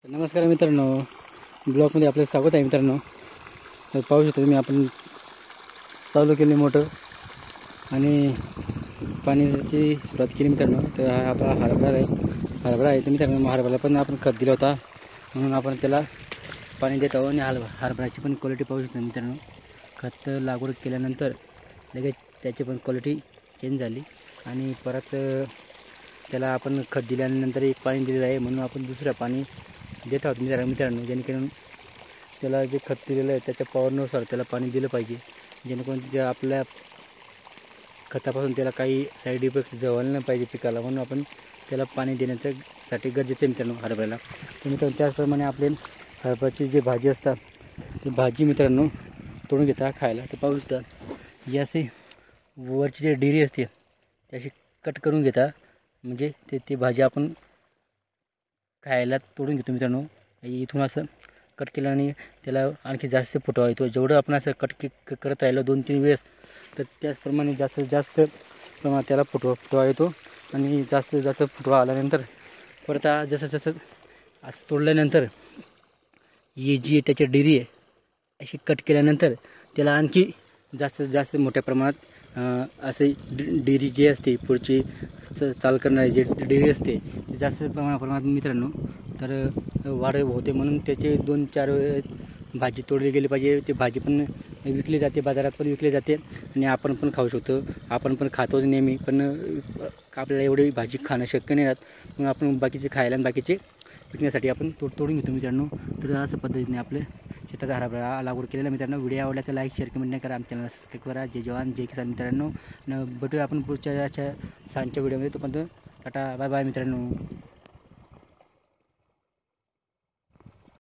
नमस्कार मित्रांनो, ब्लॉगमध्ये आपलं स्वागत आहे मित्रांनो. तर पाहू शकतो तुम्ही, आपण चालू केली मोटर आणि पाण्याची सुरुवात केली मित्रांनो. तर हा आपला हरभरा आहे तर मित्रांनो, हरभऱ्याला पण आपण खत दिला होता म्हणून आपण त्याला पाणी देत आहोत. आणि हरभऱ्याची पण क्वालिटी पाहू शकतो मित्रांनो. खत लागवड केल्यानंतर लगेच त्याची पण क्वालिटी चेंज झाली आणि परत त्याला आपण खत दिल्यानंतर एक पाणी दिलेलं आहे म्हणून आपण दुसरं पाणी देत आहोत मित्रांनो. जेणेकरून त्याला जे खत दिलेलं आहे त्याच्या पॉवरनुसार त्याला पाणी दिलं पाहिजे, जेणेकरून जे आपल्या खतापासून त्याला काही साईड इफेक्ट जवळ नाही पाहिजे पिकाला, म्हणून आपण त्याला पाणी देण्यासाठी गरजेचं आहे मित्रांनो हरभऱ्याला. तर मित्रांनो, त्याचप्रमाणे आपले हरभऱ्याची जी भाजी असतात ती भाजी मित्रांनो तोडून घेता खायला. तर पाहू शकता, ही असे वरची जे डिरी असते त्याशी कट करून घेता, म्हणजे ती भाजी आपण खायला तोडून घेतो मित्रांनो. इथून असं कट केल्याने त्याला आणखी जास्त फुटवा येतो. जेवढं आपण असं करत राहिलो 2-3 वेळेस, तर त्याचप्रमाणे जास्तीत जास्त प्रमाणात त्याला फुटवा येतो. आणि जास्तीत जास्त फुटवा आल्यानंतर परत जसं असं तोडल्यानंतर ही जी त्याची डिरी आहे अशी कट केल्यानंतर त्याला आणखी जास्तीत जास्त मोठ्या प्रमाणात असे डिरी जी असते पुढची चाल करणारी जे डिरी असते ती जास्त प्रमाणात मित्रांनो तर वाढ होते. म्हणून त्याचे 2-4 भाजी तोडली गेली पाहिजे. ती भाजी पण विकली जाते, बाजारात पण विकली जाते आणि आपण पण खाऊ शकतो. आपण पण खातोच नेहमी, पण आपल्याला एवढी भाजी खाणं शक्य नाही राहत, म्हणून आपण बाकीचे खायला आणि बाकीचे विकण्यासाठी आपण तोडून घेतो मित्रांनो. तर अशा पद्धतीने आपले शेतात हरभरा लागवड केलेला मित्रांनो. व्हिडिओ आवडला तर लाईक, शेअर, कमेंट नाही करा. आमच्या चॅनलला सबस्क्राईब करा. जय जवान जय किसान मित्रांनो. भेटूया आपण पुढच्या छानच्या व्हिडिओमध्ये. तोपर्यंत टाटा, बाय बाय मित्रांनो.